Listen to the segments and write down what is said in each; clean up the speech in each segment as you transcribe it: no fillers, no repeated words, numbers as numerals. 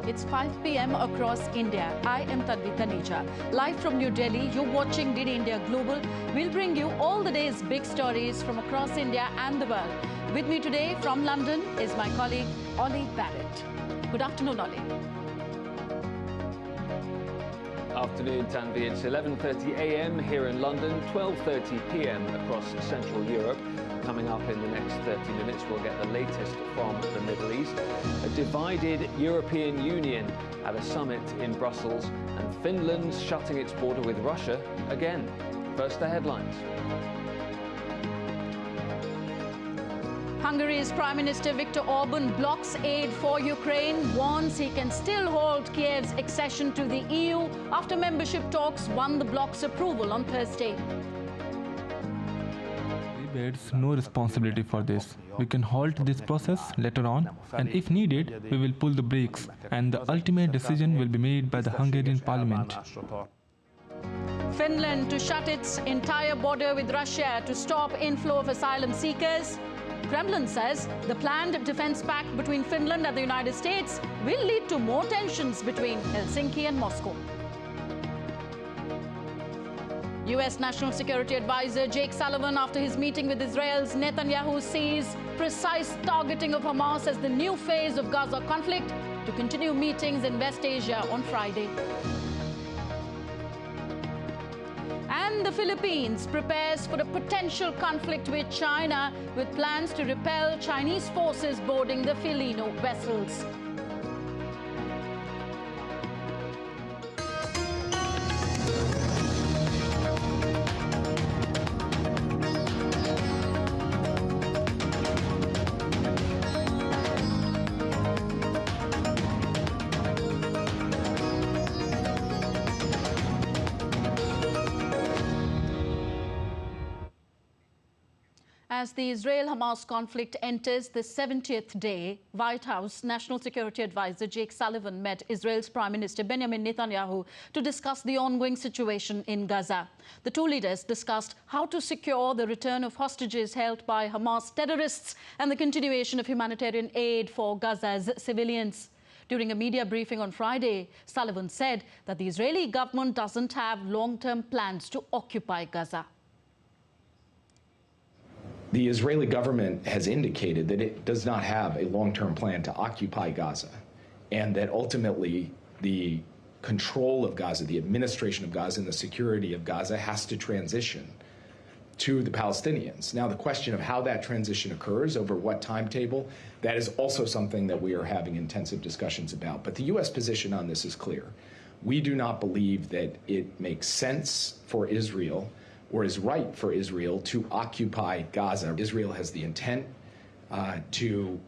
It's 5 p.m. across India. I am Tanvi Taneja. Live from New Delhi, you're watching DD India Global. We'll bring you all the day's big stories from across India and the world. With me today from London is my colleague, Ollie Barrett. Good afternoon, Ollie. Afternoon, Tanvi. It's 11:30 a.m. here in London, 12:30 p.m. across Central Europe. Coming up in the next 30 minutes, we'll get the latest from the Middle East. A divided European Union at a summit in Brussels, and Finland's shutting its border with Russia again. First, the headlines. Hungary's Prime Minister Viktor Orban blocks aid for Ukraine, warns he can still hold Kyiv's accession to the EU after membership talks won the bloc's approval on Thursday. We bears no responsibility for this. We can halt this process later on, and if needed, we will pull the brakes, and the ultimate decision will be made by the Hungarian parliament. Finland to shut its entire border with Russia to stop inflow of asylum seekers. Kremlin says the planned defense pact between Finland and the United States will lead to more tensions between Helsinki and Moscow. U.S. National Security Advisor Jake Sullivan, after his meeting with Israel's Netanyahu, sees precise targeting of Hamas as the new phase of Gaza conflict to continue meetings in West Asia on Friday. And the Philippines prepares for a potential conflict with China, with plans to repel Chinese forces boarding the Filipino vessels. As the Israel-Hamas conflict enters the 70th day, White House National Security Advisor Jake Sullivan met Israel's Prime Minister Benjamin Netanyahu to discuss the ongoing situation in Gaza. The two leaders discussed how to secure the return of hostages held by Hamas terrorists and the continuation of humanitarian aid for Gaza's civilians. During a media briefing on Friday, Sullivan said that the Israeli government doesn't have long-term plans to occupy Gaza. The Israeli government has indicated that it does not have a long-term plan to occupy Gaza, and that ultimately the control of Gaza, the administration of Gaza, and the security of Gaza has to transition to the Palestinians. Now, the question of how that transition occurs, over what timetable, that is also something that we are having intensive discussions about. But the U.S. position on this is clear. We do not believe that it makes sense for Israel or is right for Israel to occupy Gaza. Israel has the intent to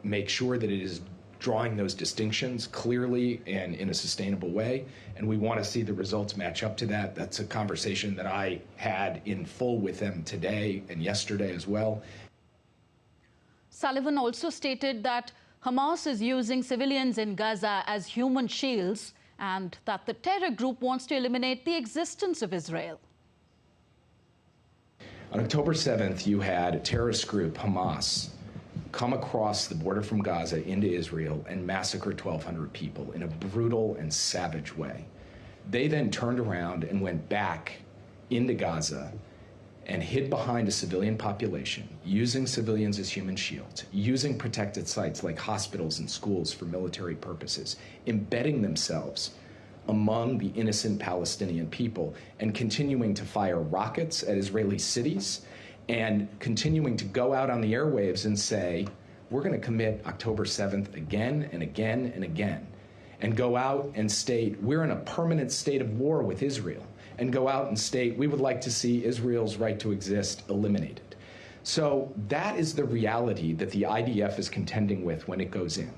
make sure that it is drawing those distinctions clearly and in a sustainable way, and we want to see the results match up to that. That's a conversation that I had in full with them today and yesterday as well. Sullivan also stated that Hamas is using civilians in Gaza as human shields and that the terror group wants to eliminate the existence of Israel. On October 7th, you had a terrorist group, Hamas, come across the border from Gaza into Israel and massacre 1,200 people in a brutal and savage way. They then turned around and went back into Gaza and hid behind a civilian population, using civilians as human shields, using protected sites like hospitals and schools for military purposes, embedding themselves among the innocent Palestinian people, and continuing to fire rockets at Israeli cities, and continuing to go out on the airwaves and say, we're going to commit October 7th again and again and again, and go out and state, we're in a permanent state of war with Israel, and go out and state, we would like to see Israel's right to exist eliminated. So that is the reality that the IDF is contending with when it goes in.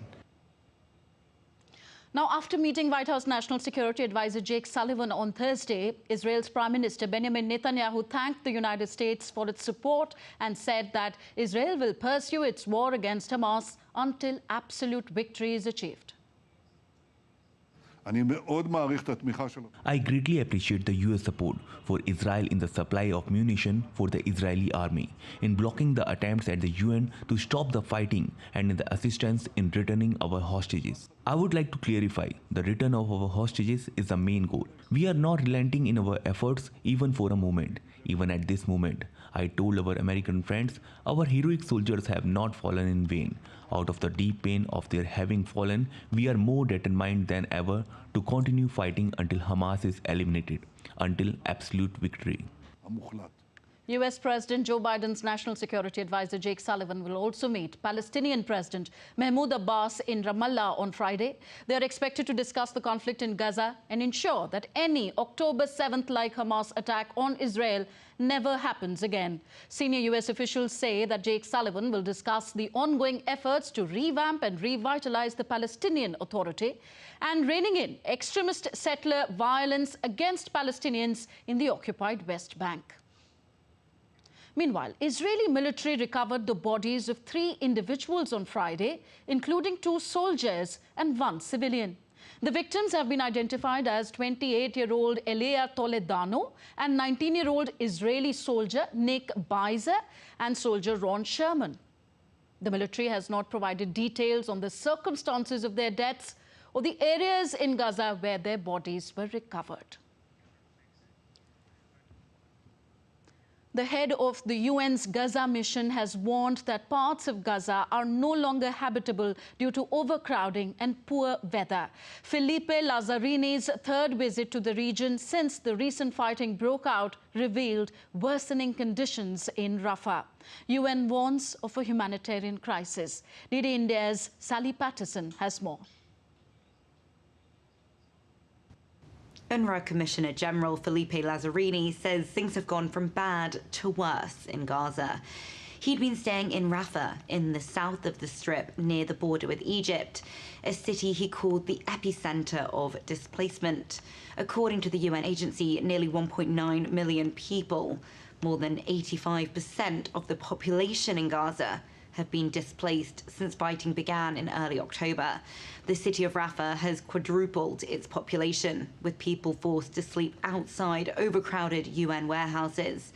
Now, after meeting White House National Security Advisor Jake Sullivan on Thursday, Israel's Prime Minister Benjamin Netanyahu thanked the United States for its support and said that Israel will pursue its war against Hamas until absolute victory is achieved. I greatly appreciate the US support for Israel in the supply of munition for the Israeli army, in blocking the attempts at the UN to stop the fighting, and in the assistance in returning our hostages. I would like to clarify, the return of our hostages is the main goal. We are not relenting in our efforts even for a moment. Even at this moment, I told our American friends, our heroic soldiers have not fallen in vain. Out of the deep pain of their having fallen, we are more determined than ever to continue fighting until Hamas is eliminated, until absolute victory. US President Joe Biden's National Security Advisor Jake Sullivan will also meet Palestinian President Mahmoud Abbas in Ramallah on Friday. They are expected to discuss the conflict in Gaza and ensure that any October 7th-like Hamas attack on Israel never happens again. Senior US officials say that Jake Sullivan will discuss the ongoing efforts to revamp and revitalize the Palestinian Authority and reining in extremist settler violence against Palestinians in the occupied West Bank. Meanwhile, Israeli military recovered the bodies of 3 individuals on Friday, including 2 soldiers and 1 civilian. The victims have been identified as 28-year-old Elia Toledano and 19-year-old Israeli soldier Nick Beiser and soldier Ron Sherman. The military has not provided details on the circumstances of their deaths or the areas in Gaza where their bodies were recovered. The head of the UN's Gaza mission has warned that parts of Gaza are no longer habitable due to overcrowding and poor weather. Filipe Lazarini's 3rd visit to the region since the recent fighting broke out revealed worsening conditions in Rafah. UN warns of a humanitarian crisis. DD India's Sally Patterson has more. UNRWA Commissioner General Filipe Lazzarini says things have gone from bad to worse in Gaza. He'd been staying in Rafah, in the south of the Strip, near the border with Egypt, a city he called the epicenter of displacement. According to the UN agency, nearly 1.9 million people, more than 85% of the population in Gaza, have been displaced since fighting began in early October. The city of Rafah has quadrupled its population, with people forced to sleep outside overcrowded UN warehouses.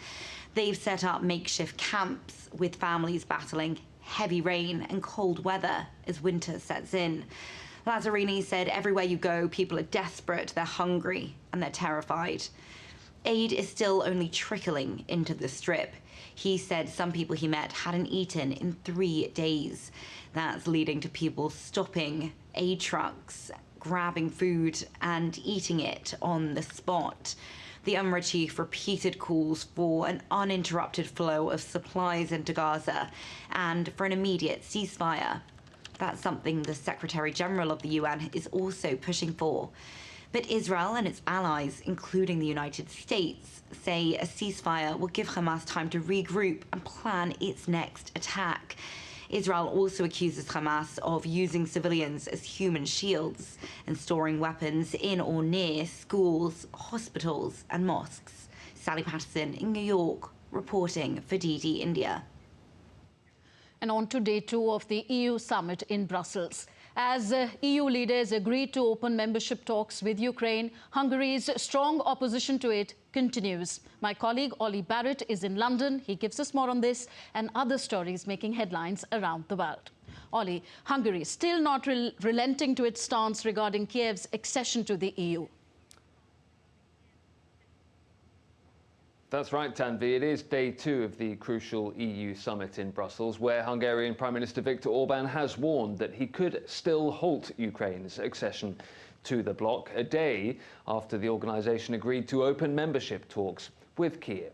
They've set up makeshift camps, with families battling heavy rain and cold weather as winter sets in. Lazzarini said everywhere you go, people are desperate, they're hungry, and they're terrified. Aid is still only trickling into the Strip. He said some people he met hadn't eaten in 3 days. That's leading to people stopping aid trucks, grabbing food and eating it on the spot. The UNRWA chief repeated calls for an uninterrupted flow of supplies into Gaza and for an immediate ceasefire. That's something the Secretary General of the UN is also pushing for. But Israel and its allies, including the United States, say a ceasefire will give Hamas time to regroup and plan its next attack. Israel also accuses Hamas of using civilians as human shields and storing weapons in or near schools, hospitals and mosques. Sally Patterson in New York, reporting for DD India. And on to day 2 of the EU summit in Brussels. As EU leaders agreed to open membership talks with Ukraine, Hungary's strong opposition to it continues. My colleague Ollie Barrett is in London. He gives us more on this and other stories making headlines around the world. Ollie, Hungary still not relenting to its stance regarding Kyiv's accession to the EU. That's right, Tanvi. It is day 2 of the crucial EU summit in Brussels, where Hungarian Prime Minister Viktor Orbán has warned that he could still halt Ukraine's accession to the bloc, a day after the organisation agreed to open membership talks with Kyiv.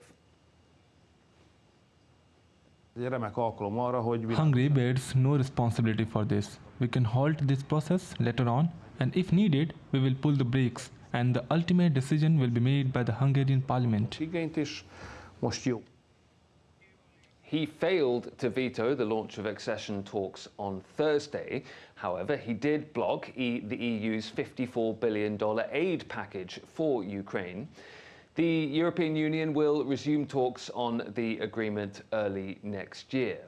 Hungary bears no responsibility for this. We can halt this process later on, and if needed, we will pull the brakes, and the ultimate decision will be made by the Hungarian parliament. He failed to veto the launch of accession talks on Thursday. However, he did block the EU's $54 billion aid package for Ukraine. The European Union will resume talks on the agreement early next year.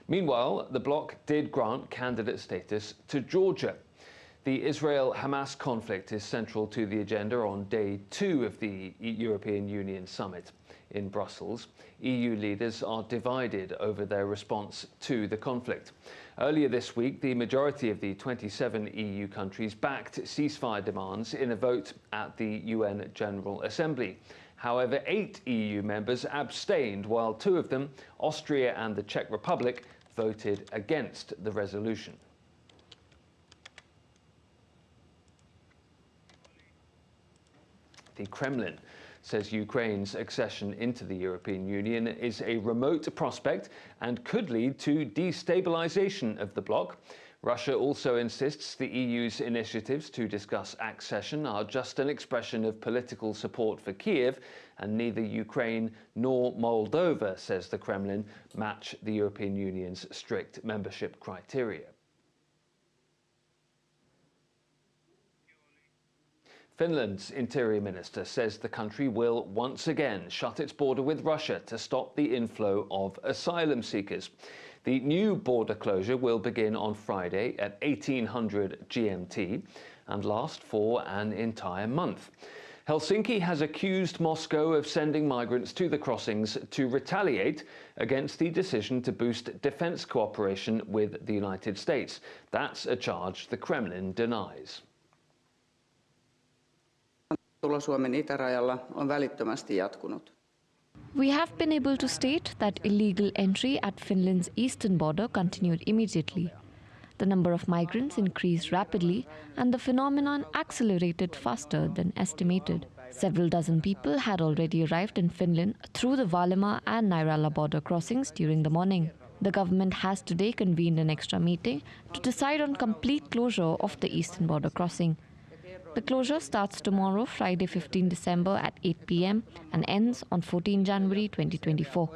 Meanwhile, the bloc did grant candidate status to Georgia. The Israel-Hamas conflict is central to the agenda on day 2 of the European Union summit. in Brussels. EU leaders are divided over their response to the conflict. Earlier this week, the majority of the 27 EU countries backed ceasefire demands in a vote at the UN General Assembly. However, 8 EU members abstained, while 2 of them, Austria and the Czech Republic, voted against the resolution. The Kremlin says Ukraine's accession into the European Union is a remote prospect and could lead to destabilization of the bloc. Russia also insists the EU's initiatives to discuss accession are just an expression of political support for Kyiv, and neither Ukraine nor Moldova, says the Kremlin, match the European Union's strict membership criteria. Finland's Interior Minister says the country will once again shut its border with Russia to stop the inflow of asylum seekers. The new border closure will begin on Friday at 1800 GMT and last for an entire month. Helsinki has accused Moscow of sending migrants to the crossings to retaliate against the decision to boost defense cooperation with the United States. That's a charge the Kremlin denies. Suomen itärajalla on välittömästi jatkunut. We have been able to state that illegal entry at Finland's eastern border continued immediately. The number of migrants increased rapidly and the phenomenon accelerated faster than estimated. Several dozen people had already arrived in Finland through the Vaalimaa and Nairala border crossings during the morning. The government has today convened an extra meeting to decide on complete closure of the eastern border crossing. The closure starts tomorrow, Friday 15 December at 8 p.m. and ends on 14 January 2024.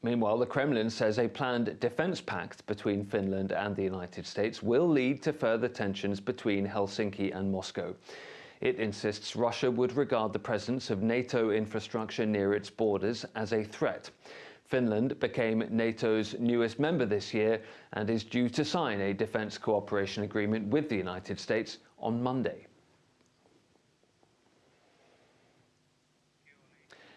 Meanwhile, the Kremlin says a planned defense pact between Finland and the United States will lead to further tensions between Helsinki and Moscow. It insists Russia would regard the presence of NATO infrastructure near its borders as a threat. Finland became NATO's newest member this year and is due to sign a defense cooperation agreement with the United States on Monday.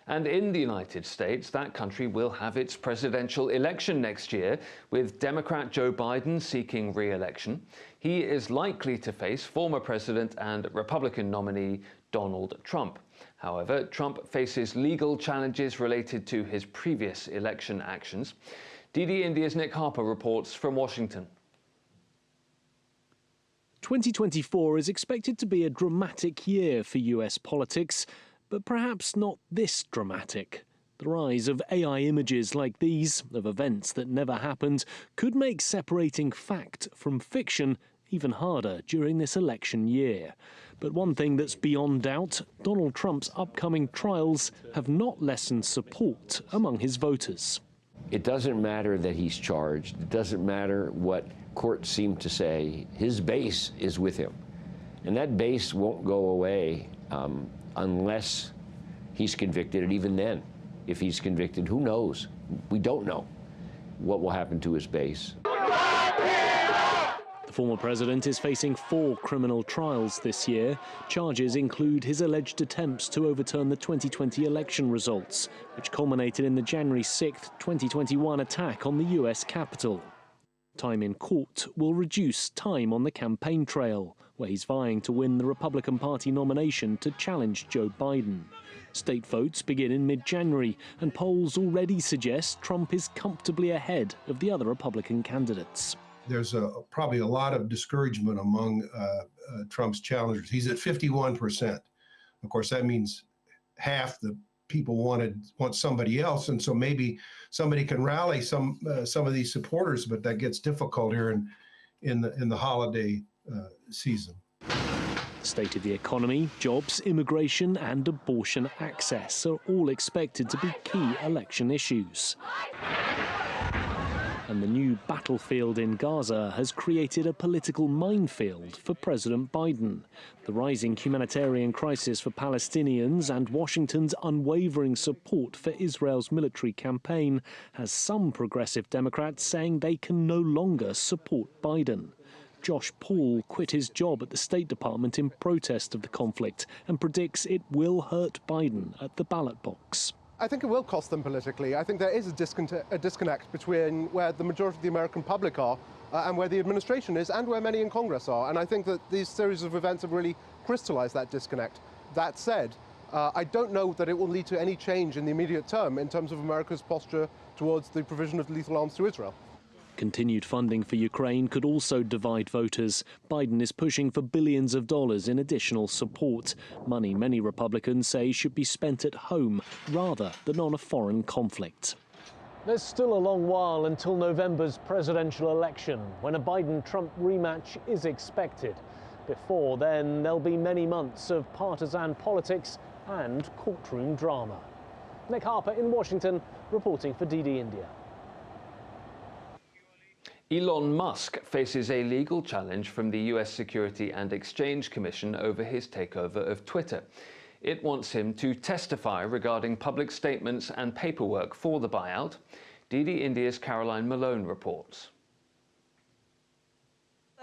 And in the United States, that country will have its presidential election next year, with Democrat Joe Biden seeking re-election. He is likely to face former president and Republican nominee Donald Trump. However, Trump faces legal challenges related to his previous election actions. DD India's Nick Harper reports from Washington. 2024 is expected to be a dramatic year for US politics, but perhaps not this dramatic. The rise of AI images like these, of events that never happened, could make separating fact from fiction even harder during this election year. But one thing that's beyond doubt, Donald Trump's upcoming trials have not lessened support among his voters. It doesn't matter that he's charged. It doesn't matter what courts seem to say. His base is with him. And that base won't go away unless he's convicted. And even then, if he's convicted, who knows? We don't know what will happen to his base. The former president is facing 4 criminal trials this year. Charges include his alleged attempts to overturn the 2020 election results, which culminated in the January 6, 2021 attack on the US Capitol. Time in court will reduce time on the campaign trail, where he's vying to win the Republican Party nomination to challenge Joe Biden. State votes begin in mid-January, and polls already suggest Trump is comfortably ahead of the other Republican candidates. There's probably a lot of discouragement among Trump's challengers. He's at 51%. Of course, that means half the people want somebody else, and so maybe somebody can rally some of these supporters, but that gets difficult here in the holiday season. The state of the economy, jobs, immigration, and abortion access are all expected to be key election issues. And the new battlefield in Gaza has created a political minefield for President Biden. The rising humanitarian crisis for Palestinians and Washington's unwavering support for Israel's military campaign has some progressive Democrats saying they can no longer support Biden. Josh Paul quit his job at the State Department in protest of the conflict and predicts it will hurt Biden at the ballot box. I think it will cost them politically. I think there is a disconnect between where the majority of the American public are and where the administration is and where many in Congress are. And I think that these series of events have really crystallized that disconnect. That said, I don't know that it will lead to any change in the immediate term in terms of America's posture towards the provision of lethal arms to Israel. Continued funding for Ukraine could also divide voters. Biden is pushing for billions of dollars in additional support, money many Republicans say should be spent at home rather than on a foreign conflict. There's still a long while until November's presidential election, when a Biden-Trump rematch is expected. Before then, there'll be many months of partisan politics and courtroom drama. Nick Harper in Washington, reporting for DD India. Elon Musk faces a legal challenge from the US Security and Exchange Commission over his takeover of Twitter. It wants him to testify regarding public statements and paperwork for the buyout. DD India's Caroline Malone reports.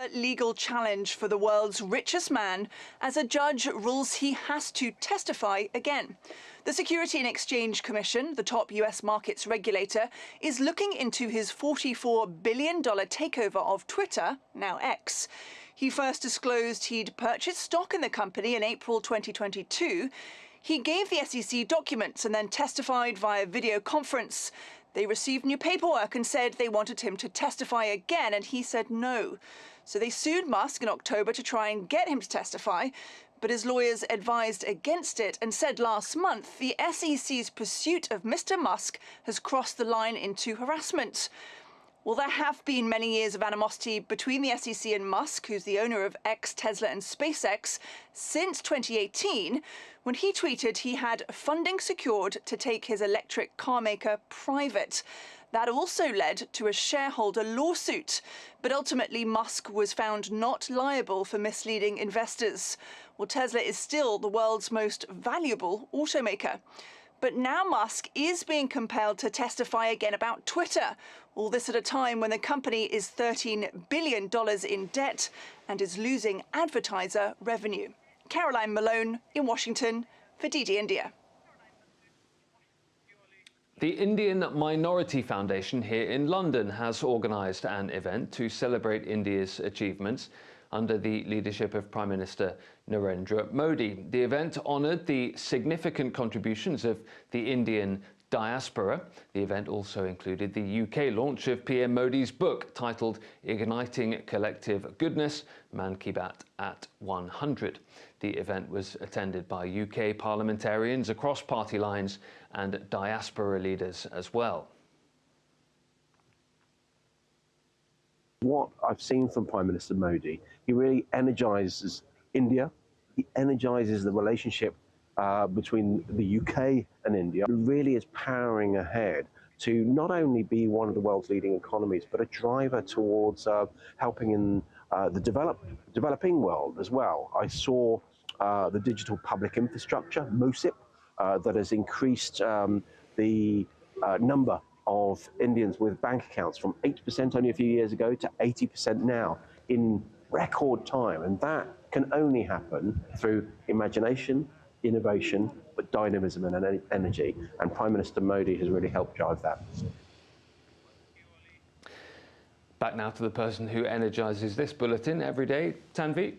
A legal challenge for the world's richest man as a judge rules he has to testify again. The Security and Exchange Commission, the top US markets regulator, is looking into his $44 billion takeover of Twitter, now X. He first disclosed he'd purchased stock in the company in April 2022. He gave the SEC documents and then testified via video conference. They received new paperwork and said they wanted him to testify again, and he said no. So they sued Musk in October to try and get him to testify, but his lawyers advised against it and said last month the SEC's pursuit of Mr. Musk has crossed the line into harassment. Well, there have been many years of animosity between the SEC and Musk, who's the owner of X, Tesla and SpaceX, since 2018, when he tweeted he had funding secured to take his electric car maker private. That also led to a shareholder lawsuit, but ultimately Musk was found not liable for misleading investors. Well, Tesla is still the world's most valuable automaker. But now Musk is being compelled to testify again about Twitter. All this at a time when the company is $13 billion in debt and is losing advertiser revenue. Caroline Malone in Washington for DD India. The Indian Minority Foundation here in London has organised an event to celebrate India's achievements under the leadership of Prime Minister Narendra Modi. The event honoured the significant contributions of the Indian diaspora. The event also included the UK launch of PM Modi's book titled Igniting Collective Goodness, Man Ki Baat at 100. The event was attended by UK parliamentarians across party lines and diaspora leaders as well. What I've seen from Prime Minister Modi, he really energises India. He energises the relationship between the UK and India. It really is powering ahead to not only be one of the world's leading economies, but a driver towards helping in the developing world as well. I saw the digital public infrastructure, MOSIP, that has increased the number of Indians with bank accounts from 8% only a few years ago to 80% now in record time. And that can only happen through imagination, innovation, but dynamism and energy. And Prime Minister Modi has really helped drive that. Back now to the person who energises this bulletin every day, Tanvi.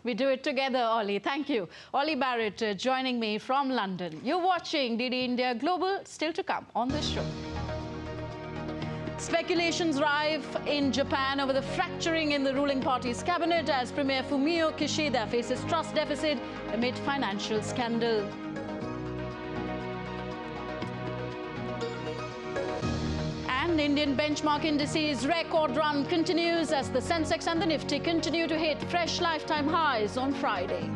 We do it together, Ollie. Thank you. Ollie Barrett joining me from London. You're watching DD India Global, still to come on this show. Speculations rife in Japan over the fracturing in the ruling party's cabinet as Premier Fumio Kishida faces trust deficit amid financial scandal. And Indian benchmark indices record run continues as the Sensex and the Nifty continue to hit fresh lifetime highs on Friday.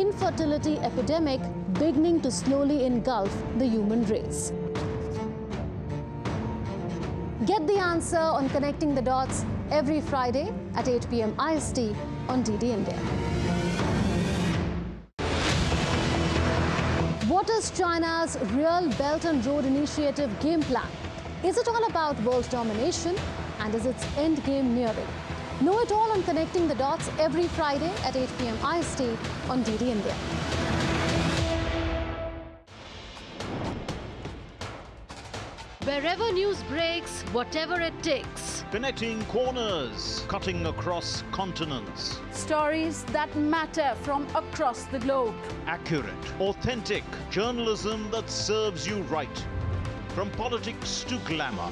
infertility epidemic beginning to slowly engulf the human race? Get the answer on Connecting the Dots every Friday at 8 p.m. IST on DD India. What is China's real Belt and Road Initiative game plan? Is it all about world domination, and is its end game nearing? Know it all on Connecting the Dots every Friday at 8 p.m. IST on DD India. Wherever news breaks, whatever it takes. Connecting corners, cutting across continents. Stories that matter from across the globe. Accurate, authentic journalism that serves you right. From politics to glamour,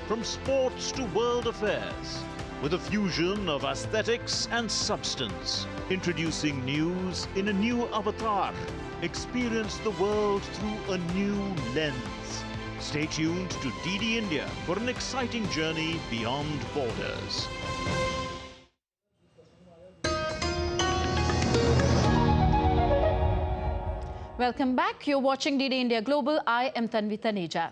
from sports to world affairs, with a fusion of aesthetics and substance. Introducing news in a new avatar. Experience the world through a new lens. Stay tuned to DD India for an exciting journey beyond borders. Welcome back. You're watching DD India Global. I am Tanvi Taneja.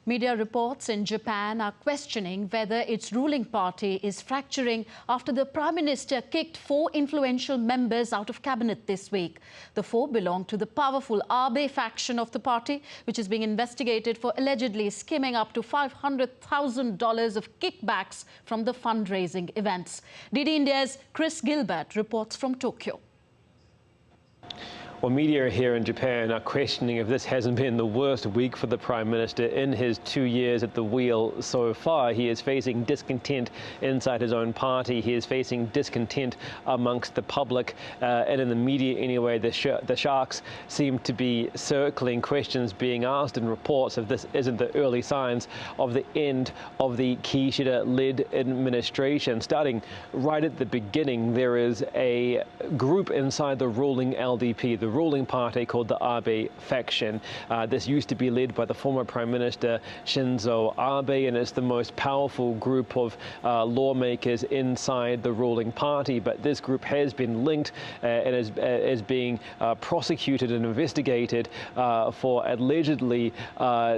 Media reports in Japan are questioning whether its ruling party is fracturing after the Prime Minister kicked 4 influential members out of cabinet this week. The 4 belong to the powerful Abe faction of the party, which is being investigated for allegedly skimming up to $500,000 of kickbacks from the fundraising events. DD India's Chris Gilbert reports from Tokyo. Well, media here in Japan are questioning if this hasn't been the worst week for the Prime Minister in his 2 years at the wheel so far. He is facing discontent inside his own party. He is facing discontent amongst the public. And in the media anyway, the sharks seem to be circling, questions being asked in reports if this isn't the early signs of the end of the Kishida-led administration. Starting right at the beginning, there is a group inside the ruling LDP, the ruling party called the Abe faction. This used to be led by the former Prime Minister Shinzo Abe, and it's the most powerful group of lawmakers inside the ruling party. But this group has been linked and is being prosecuted and investigated for allegedly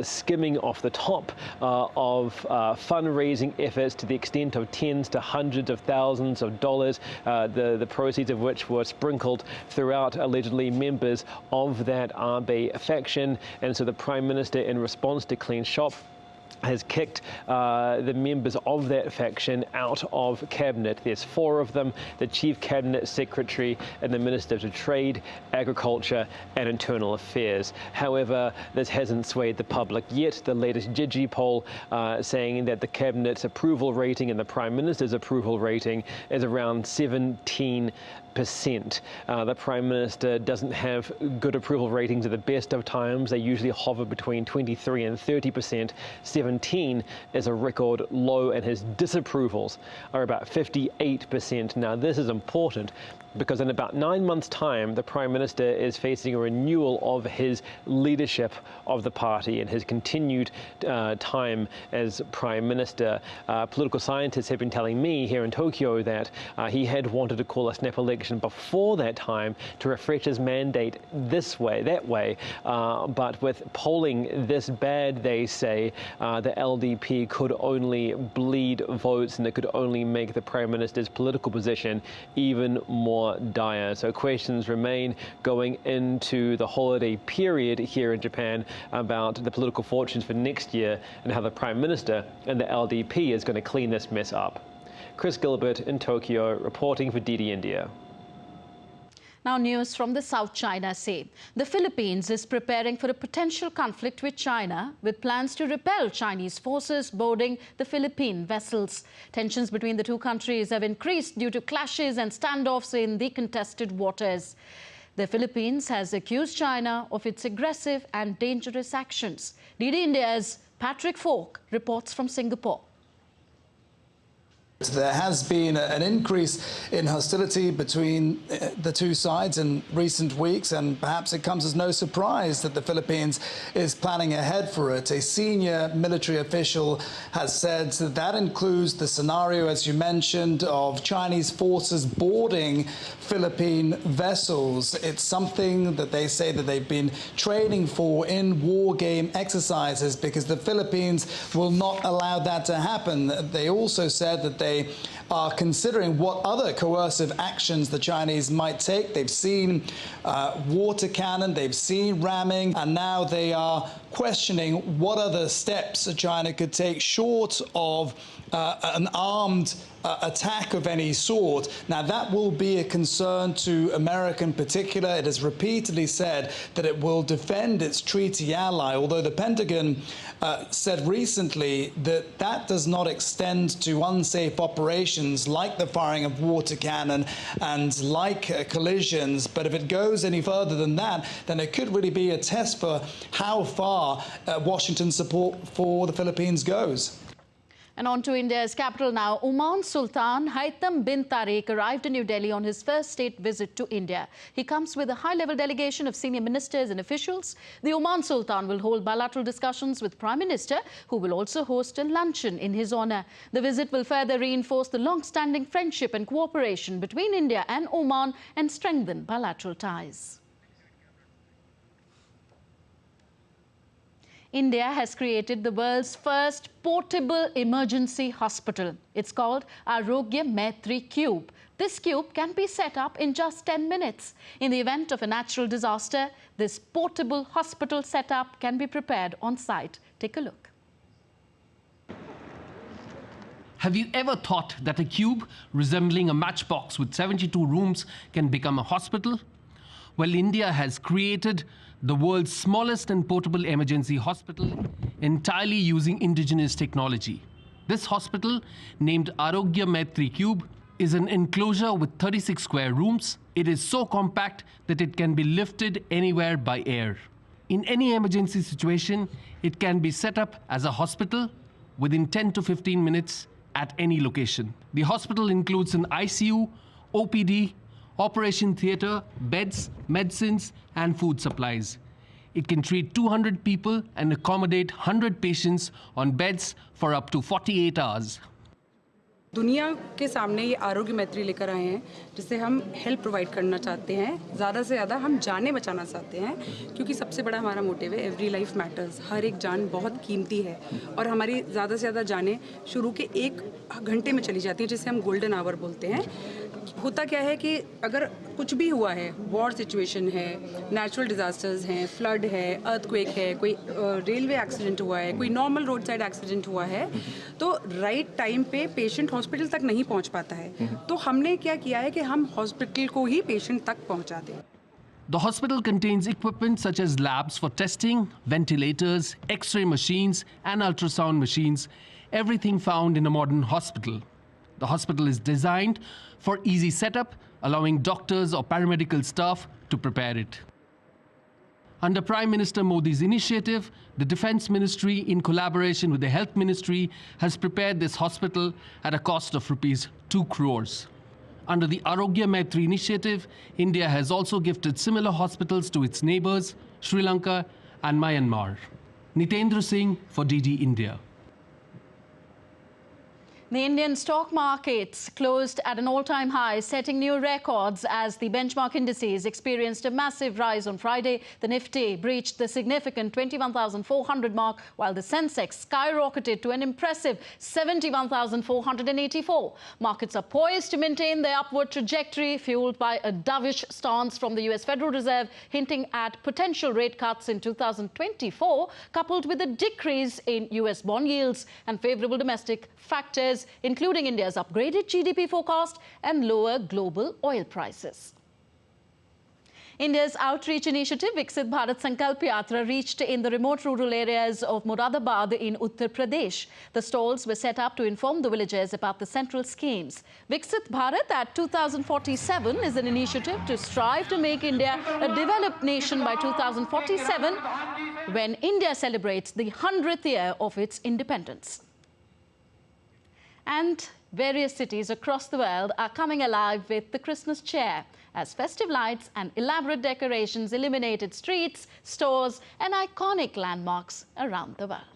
skimming off the top of fundraising efforts to the extent of tens to hundreds of thousands of dollars, the proceeds of which were sprinkled throughout allegedly members of that Abe faction. And so the Prime Minister, in response to clean shop, has kicked the members of that faction out of cabinet. There's 4 of them: the chief cabinet secretary and the minister of trade, agriculture and internal affairs. However, this hasn't swayed the public yet. The latest Gigi poll saying that the cabinet's approval rating and the prime minister's approval rating is around 17%. The Prime Minister doesn't have good approval ratings at the best of times. They usually hover between 23 and 30%. 17 is a record low, and his disapprovals are about 58%. Now, this is important because in about 9 months' time, the Prime Minister is facing a renewal of his leadership of the party and his continued time as Prime Minister. Political scientists have been telling me here in Tokyo that he had wanted to call a snap election before that time to refresh his mandate that way. But with polling this bad, they say, the LDP could only bleed votes, and it could only make the Prime Minister's political position even more dire. So questions remain going into the holiday period here in Japan about the political fortunes for next year and how the Prime Minister and the LDP is going to clean this mess up. Chris Gilbert in Tokyo reporting for DD India. Now, news from the South China Sea. The Philippines is preparing for a potential conflict with China, with plans to repel Chinese forces boarding the Philippine vessels. Tensions between the two countries have increased due to clashes and standoffs in the contested waters. The Philippines has accused China of its aggressive and dangerous actions. DD India's Patrick Falk reports from Singapore. There has been an increase in hostility between the two sides in recent weeks, and perhaps it comes as no surprise that the Philippines is planning ahead for it. A senior military official has said that includes the scenario, as you mentioned, of Chinese forces boarding Philippine vessels. It's something that they say that they've been training for in war game exercises because the Philippines will not allow that to happen. They also said that they are considering what other coercive actions the Chinese might take. They've seen water cannon, they've seen ramming, and now they are questioning what other steps China could take short of an armed attack of any sort. Now, that will be a concern to America in particular. It has repeatedly said that it will defend its treaty ally, although the Pentagon said recently that that does not extend to unsafe operations like the firing of water cannon and like collisions. But if it goes any further than that, then it could really be a test for how far Washington's support for the Philippines goes. And on to India's capital now. Omans Sultan Haitham bin Tariq arrived in New Delhi on his first state visit to India. He comes with a high-level delegation of senior ministers and officials. The Oman Sultan will hold bilateral discussions with Prime Minister, who will also host a luncheon in his honour. The visit will further reinforce the long-standing friendship and cooperation between India and Oman and strengthen bilateral ties. India has created the world's first portable emergency hospital. It's called Arogya Maitri Cube. This cube can be set up in just 10 minutes. In the event of a natural disaster, this portable hospital setup can be prepared on site. Take a look. Have you ever thought that a cube resembling a matchbox with 72 rooms can become a hospital? Well, India has created the world's smallest and portable emergency hospital entirely using indigenous technology. This hospital, named Arogya Maitri Cube, is an enclosure with 36 square rooms. It is so compact that it can be lifted anywhere by air. In any emergency situation, it can be set up as a hospital within 10 to 15 minutes at any location. The hospital includes an ICU, OPD, operation theatre, beds, medicines, and food supplies. It can treat 200 people and accommodate 100 patients on beds for up to 48 hours. दुनिया के सामने ये आरोग्य मैत्री लेकर आए हैं, जिससे हम हेल्प प्रोवाइड करना चाहते हैं। ज़्यादा से ज़्यादा हम जानें बचाना चाहते हैं, क्योंकि सबसे बड़ा हमारा मोटिव है एवरी लाइफ मैटर्स। हर एक जान बहुत कीमती है और हमारी ज़्यादा से ज़्यादा जानें शुरू के 1 घंटे में चली जाती हैं, जिसे हम गोल्डन आवर बोलते हैं। होता क्या है कि अगर कुछ भी हुआ है, वॉर सिचुएशन है, नेचुरल डिजास्टर्स हैं, फ्लड है, अर्थक्वेक है, कोई रेलवे एक्सीडेंट हुआ है, कोई नॉर्मल रोड साइड एक्सीडेंट हुआ है, तो राइट टाइम पे पेशेंट हॉस्पिटल तक नहीं पहुंच पाता है। तो हमने क्या किया है कि हम हॉस्पिटल को ही पेशेंट तक पहुंचा दें। The hospital contains equipment such as labs for testing, ventilators, X-ray machines, and ultrasound machines, everything found in a modern hospital. The hospital is designed for easy setup, allowing doctors or paramedical staff to prepare it. Under Prime Minister Modi's initiative, the Defence Ministry, in collaboration with the Health Ministry, has prepared this hospital at a cost of ₹2 crores. Under the Arogya Maitri initiative, India has also gifted similar hospitals to its neighbours, Sri Lanka and Myanmar. Nitendra Singh for DD India. The Indian stock markets closed at an all-time high, setting new records as the benchmark indices experienced a massive rise on Friday. The Nifty breached the significant 21,400 mark, while the Sensex skyrocketed to an impressive 71,484. Markets are poised to maintain their upward trajectory, fueled by a dovish stance from the US Federal Reserve, hinting at potential rate cuts in 2024, coupled with a decrease in US bond yields and favourable domestic factors, including India's upgraded GDP forecast and lower global oil prices. India's outreach initiative, Viksit Bharat Sankalp Yatra, reached in the remote rural areas of Moradabad in Uttar Pradesh. The stalls were set up to inform the villagers about the central schemes. Viksit Bharat at 2047 is an initiative to strive to make India a developed nation by 2047, when India celebrates the 100th year of its independence. And Various cities across the world are coming alive with the Christmas cheer as festive lights and elaborate decorations illuminated streets, stores and iconic landmarks around the world.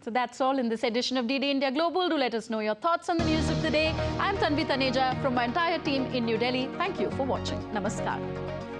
So that's all in this edition of DD India Global. Do let us know your thoughts on the news of the day. I'm Tanvi Taneja from my entire team in New Delhi. Thank you for watching. Namaskar.